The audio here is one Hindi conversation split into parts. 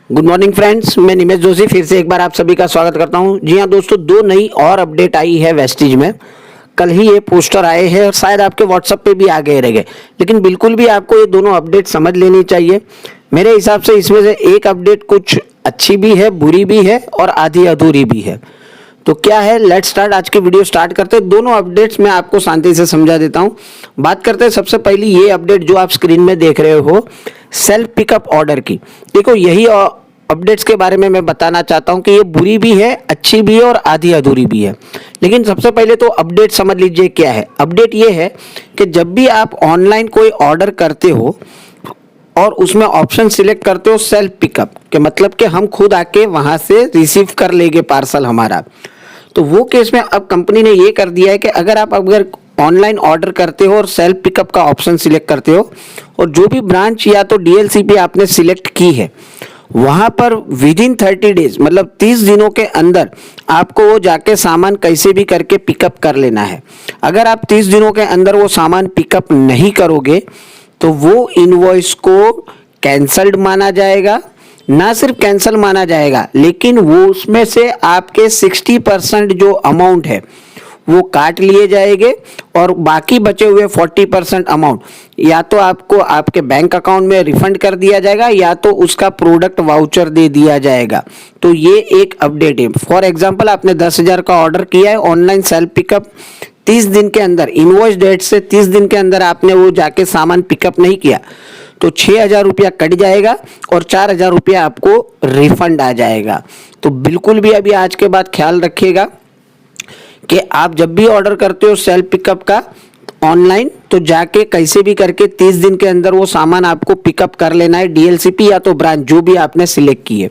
गुड मॉर्निंग फ्रेंड्स, मैं निमेश जोशी फिर से एक बार आप सभी का स्वागत करता हूं। जी हां दोस्तों, दो नई और अपडेट आई है वेस्टीज में। कल ही ये पोस्टर आए हैं और शायद आपके व्हाट्सएप पे भी आ गए रहेंगे, लेकिन बिल्कुल भी आपको ये दोनों अपडेट समझ लेनी चाहिए। मेरे हिसाब से इसमें से एक अपडेट कुछ अच्छी भी है, बुरी भी है और आधी अधूरी भी है। तो क्या है, लेट्स स्टार्ट। आज की वीडियो स्टार्ट करते हैं। दोनों अपडेट्स मैं आपको शांति से समझा देता हूं। बात करते हैं सबसे पहले ये अपडेट जो आप स्क्रीन में देख रहे हो, सेल्फ पिकअप ऑर्डर की। देखो, यही अपडेट्स के बारे में मैं बताना चाहता हूं कि ये बुरी भी है, अच्छी भी है और आधी अधूरी भी है। लेकिन सबसे पहले तो अपडेट समझ लीजिए क्या है। अपडेट ये है कि जब भी आप ऑनलाइन कोई ऑर्डर करते हो और उसमें ऑप्शन सिलेक्ट करते हो सेल्फ पिकअप के, मतलब कि हम खुद आके वहां से रिसीव कर लेंगे पार्सल हमारा, तो वो केस में अब कंपनी ने ये कर दिया है कि अगर ऑनलाइन ऑर्डर करते हो और सेल्फ पिकअप का ऑप्शन सिलेक्ट करते हो और जो भी ब्रांच या तो डीएलसीपी आपने सिलेक्ट की है वहां पर विद इन 30 डेज, मतलब 30 दिनों के अंदर आपको वो जाके सामान कैसे भी करके पिकअप कर लेना है। अगर आप 30 दिनों के अंदर वो सामान पिकअप नहीं करोगे तो वो इनवॉइस को कैंसल्ड माना जाएगा। ना सिर्फ कैंसिल माना जाएगा, लेकिन वो उसमें से आपके 60% जो अमाउंट है वो काट लिए जाएंगे और बाकी बचे हुए 40% अमाउंट या तो आपको आपके बैंक अकाउंट में रिफंड कर दिया जाएगा या तो उसका प्रोडक्ट वाउचर दे दिया जाएगा। तो ये एक अपडेट है। फॉर एग्जांपल, आपने 10,000 का ऑर्डर किया है ऑनलाइन सेल्फ पिकअप, 30 दिन के अंदर, इनवॉइस डेट से 30 दिन के अंदर आपने वो जाके सामान पिकअप नहीं किया तो 6,000 रुपया कट जाएगा और 4,000 रुपया आपको रिफंड आ जाएगा। तो बिल्कुल भी अभी आज के बाद ख्याल रखिएगा कि आप जब भी ऑर्डर करते हो सेल्फ पिकअप का ऑनलाइन, तो जाके कैसे भी करके 30 दिन के अंदर वो सामान आपको पिकअप कर लेना है, डीएलसीपी या तो ब्रांच जो भी आपने सिलेक्ट की है।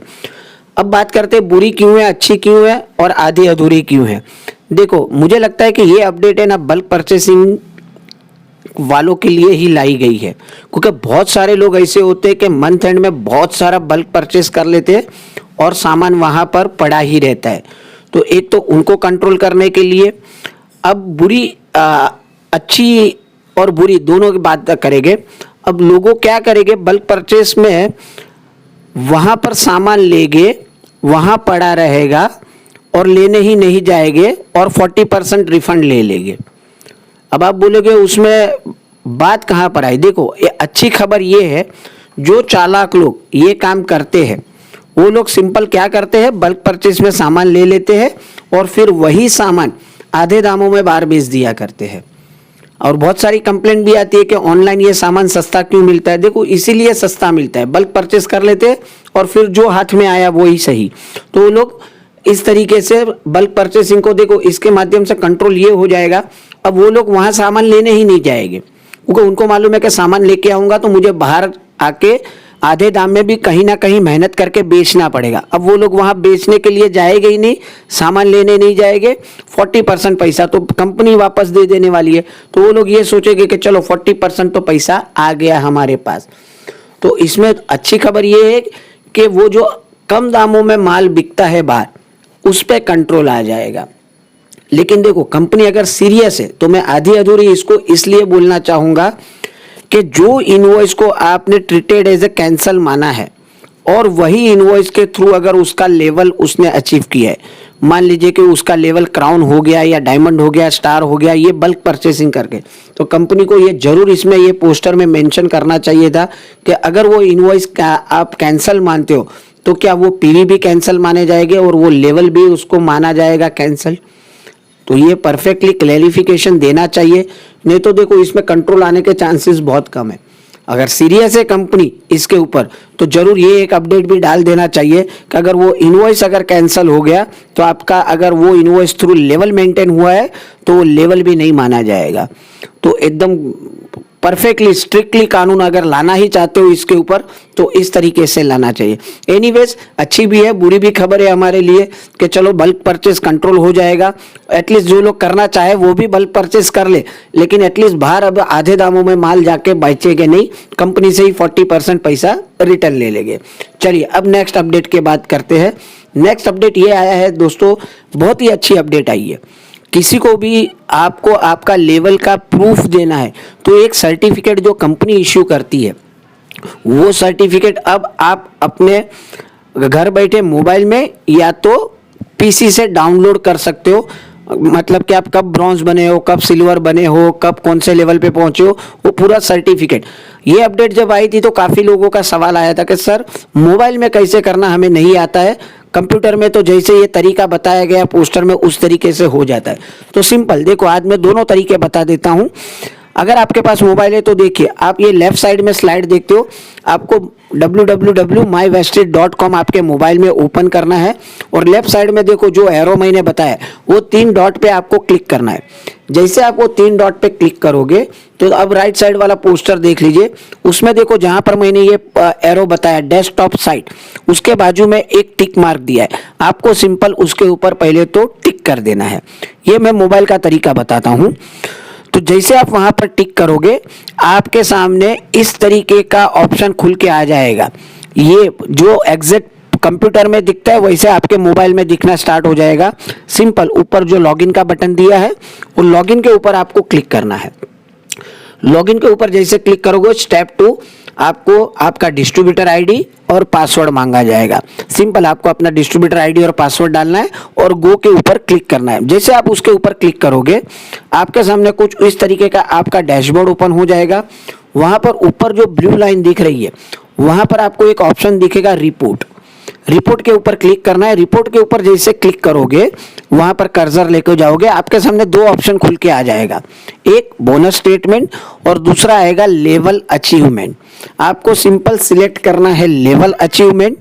अब बात करते हैं बुरी क्यों है, अच्छी क्यों है और आधी अधूरी क्यों है। देखो, मुझे लगता है कि ये अपडेट है ना बल्क परचेसिंग वालों के लिए ही लाई गई है, क्योंकि बहुत सारे लोग ऐसे होते हैं कि मंथ एंड में बहुत सारा बल्क परचेस कर लेते हैं और सामान वहां पर पड़ा ही रहता है। तो एक तो उनको कंट्रोल करने के लिए अब अच्छी और बुरी दोनों की बात करेंगे। अब लोगों क्या करेंगे, बल्क परचेस में वहां पर सामान लेंगे, वहां पड़ा रहेगा और लेने ही नहीं जाएंगे और 40% रिफंड ले लेंगे। अब आप बोलोगे उसमें बात कहाँ पर आई। देखो, ये अच्छी खबर ये है, जो चालाक लोग ये काम करते हैं वो लोग सिंपल क्या करते हैं, बल्क परचेस में सामान ले लेते हैं और फिर वही सामान आधे दामों में बाहर बेच दिया करते हैं। और बहुत सारी कंप्लेंट भी आती है कि ऑनलाइन ये सामान सस्ता क्यों मिलता है। देखो, इसीलिए सस्ता मिलता है, बल्क परचेस कर लेते हैं और फिर जो हाथ में आया वो ही सही। तो वो लोग इस तरीके से बल्क परचेसिंग को, देखो, इसके माध्यम से कंट्रोल ये हो जाएगा। अब वो लोग वहां सामान लेने ही नहीं जाएंगे, क्योंकि उनको मालूम है कि सामान लेके आऊंगा तो मुझे बाहर आके आधे दाम में भी कहीं ना कहीं मेहनत करके बेचना पड़ेगा। अब वो लोग वहां बेचने के लिए जाएंगे ही नहीं, सामान लेने नहीं जाएंगे। 40% पैसा तो कंपनी वापस दे देने वाली है, तो वो लोग ये सोचेंगे कि चलो 40% तो पैसा आ गया हमारे पास। तो इसमें अच्छी खबर ये है कि वो जो कम दामों में माल बिकता है बाहर, उस पर कंट्रोल आ जाएगा। लेकिन देखो, कंपनी अगर सीरियस है तो मैं आधी अधूरी इसको इसलिए बोलना चाहूंगा कि जो इनवॉइस को आपने ट्रीटेड एज ए कैंसल माना है और वही इनवॉइस के थ्रू अगर उसका लेवल उसने अचीव किया है, मान लीजिए कि उसका लेवल क्राउन हो गया या डायमंड हो गया, स्टार हो गया, ये बल्क परचेसिंग करके, तो कंपनी को ये जरूर इसमें ये पोस्टर में मेंशन करना चाहिए था कि अगर वो इनवॉइस का आप कैंसल मानते हो तो क्या वो पीवी भी कैंसल माने जाएंगे और वो लेवल भी उसको माना जाएगा कैंसल। तो ये परफेक्टली क्लैरिफिकेशन देना चाहिए, नहीं तो देखो इसमें कंट्रोल आने के चांसेस बहुत कम है। अगर सीरियस है कंपनी इसके ऊपर तो जरूर ये एक अपडेट भी डाल देना चाहिए कि अगर वो इनवॉइस अगर कैंसिल हो गया तो आपका, अगर वो इनवॉइस थ्रू लेवल मेंटेन हुआ है तो वो लेवल भी नहीं माना जाएगा। तो एकदम परफेक्टली स्ट्रिक्टली कानून अगर लाना ही चाहते हो इसके ऊपर तो इस तरीके से लाना चाहिए। एनीवेज, अच्छी भी है बुरी भी खबर है हमारे लिए कि चलो बल्क परचेस कंट्रोल हो जाएगा। एटलीस्ट जो लोग करना चाहे वो भी बल्क परचेस कर ले, लेकिन एटलीस्ट बाहर अब आधे दामों में माल जाके बेचेंगे नहीं, कंपनी से ही 40% पैसा रिटर्न ले लेंगे। चलिए अब नेक्स्ट अपडेट की बात करते हैं। नेक्स्ट अपडेट ये आया है दोस्तों, बहुत ही अच्छी अपडेट आई है। किसी को भी आपको आपका लेवल का प्रूफ देना है तो एक सर्टिफिकेट जो कंपनी इश्यू करती है, वो सर्टिफिकेट अब आप अपने घर बैठे मोबाइल में या तो पीसी से डाउनलोड कर सकते हो। मतलब कि आप कब ब्रॉन्ज बने हो, कब सिल्वर बने हो, कब कौन से लेवल पे पहुंचे हो, वो पूरा सर्टिफिकेट। ये अपडेट जब आई थी तो काफ़ी लोगों का सवाल आया था कि सर मोबाइल में कैसे करना, हमें नहीं आता है, कंप्यूटर में तो जैसे ये तरीका बताया गया पोस्टर में उस तरीके से हो जाता है। तो सिंपल देखो, आज मैं दोनों तरीके बता देता हूँ। अगर आपके पास मोबाइल है तो देखिए, आप ये लेफ्ट साइड में स्लाइड देखते हो, आपको www.mywestreet.com आपके मोबाइल में ओपन करना है और लेफ्ट साइड में देखो जो एरो मैंने बताया वो 3 डॉट पे आपको क्लिक करना है। जैसे आप वो 3 डॉट पे क्लिक करोगे तो अब राइट साइड वाला पोस्टर देख लीजिए, उसमें देखो जहां पर मैंने ये एरो बताया डेस्कटॉप साइट, उसके बाजू में एक टिक मार्क दिया है, आपको सिंपल उसके ऊपर पहले तो टिक कर देना है। ये मैं मोबाइल का तरीका बताता हूँ। तो जैसे आप वहां पर टिक करोगे आपके सामने इस तरीके का ऑप्शन खुल के आ जाएगा। ये जो एग्जैक्ट कंप्यूटर में दिखता है वैसे आपके मोबाइल में दिखना स्टार्ट हो जाएगा। सिंपल ऊपर जो लॉगिन का बटन दिया है वो लॉगिन के ऊपर आपको क्लिक करना है। लॉगिन के ऊपर जैसे क्लिक करोगे स्टेप 2 आपको आपका डिस्ट्रीब्यूटर आईडी और पासवर्ड मांगा जाएगा। सिंपल आपको अपना डिस्ट्रीब्यूटर आईडी और पासवर्ड डालना है और गो के ऊपर क्लिक करना है। जैसे आप उसके ऊपर क्लिक करोगे आपके सामने कुछ इस तरीके का आपका डैशबोर्ड ओपन हो जाएगा। वहां पर ऊपर जो ब्लू लाइन दिख रही है वहां पर आपको एक ऑप्शन दिखेगा रिपोर्ट। रिपोर्ट के ऊपर क्लिक करना है। रिपोर्ट के ऊपर जैसे क्लिक करोगे वहां पर कर्सर लेकर जाओगे, आपके सामने 2 ऑप्शन खुल के आ जाएगा, एक बोनस स्टेटमेंट और दूसरा आएगा लेवल अचीवमेंट। आपको सिंपल सिलेक्ट करना है लेवल अचीवमेंट।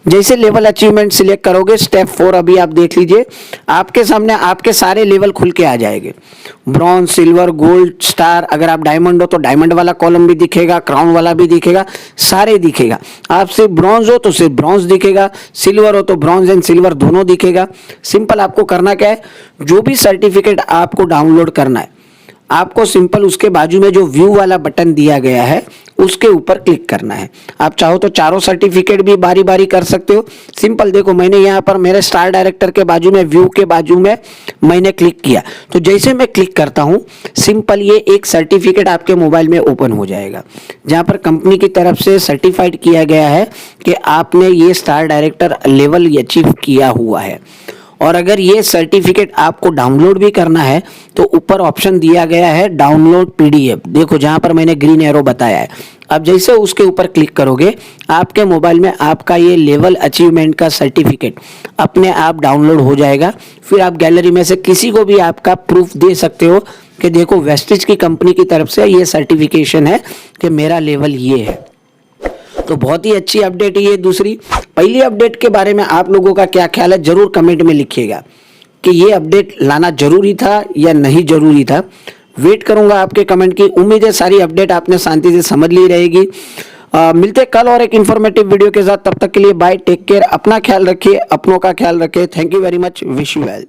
जैसे लेवल अचीवमेंट सिलेक्ट करोगे स्टेप 4 अभी आप देख लीजिए, आपके सामने आपके सारे लेवल खुल के आ जाएंगे, ब्रॉन्ज, सिल्वर, गोल्ड, स्टार। अगर आप डायमंड हो तो डायमंड वाला कॉलम भी दिखेगा, क्राउन वाला भी दिखेगा, सारे दिखेगा। आप सिर्फ ब्रॉन्ज हो तो सिर्फ ब्रॉन्ज दिखेगा, सिल्वर हो तो ब्रॉन्ज एंड सिल्वर दोनों दिखेगा। सिंपल आपको करना क्या है, जो भी सर्टिफिकेट आपको डाउनलोड करना है आपको सिंपल उसके बाजू में जो व्यू वाला बटन दिया गया है उसके ऊपर क्लिक करना है। आप चाहो तो चारों सर्टिफिकेट भी बारी बारी कर सकते हो। सिंपल देखो मैंने यहाँ पर मेरे स्टार डायरेक्टर के बाजू में व्यू के बाजू में मैंने क्लिक किया, तो जैसे मैं क्लिक करता हूँ सिंपल ये एक सर्टिफिकेट आपके मोबाइल में ओपन हो जाएगा जहाँ पर कंपनी की तरफ से सर्टिफाइड किया गया है कि आपने ये स्टार डायरेक्टर लेवल अचीव किया हुआ है। और अगर ये सर्टिफिकेट आपको डाउनलोड भी करना है तो ऊपर ऑप्शन दिया गया है डाउनलोड पीडीएफ, देखो जहां पर मैंने ग्रीन एरो बताया है। अब जैसे उसके ऊपर क्लिक करोगे आपके मोबाइल में आपका ये लेवल अचीवमेंट का सर्टिफिकेट अपने आप डाउनलोड हो जाएगा। फिर आप गैलरी में से किसी को भी आपका प्रूफ दे सकते हो कि देखो वेस्टेज की कंपनी की तरफ से ये सर्टिफिकेशन है कि मेरा लेवल ये है। तो बहुत ही अच्छी अपडेट है ये। दूसरी पहली अपडेट के बारे में आप लोगों का क्या ख्याल है जरूर कमेंट में लिखिएगा कि ये अपडेट लाना जरूरी था या नहीं जरूरी था। वेट करूंगा आपके कमेंट की। उम्मीद है सारी अपडेट आपने शांति से समझ ली रहेगी। मिलते कल और एक इंफॉर्मेटिव वीडियो के साथ, तब तक के लिए बाय, टेक केयर, अपना ख्याल रखिए, अपनों का ख्याल रखिए। Thank you very much, wish you well.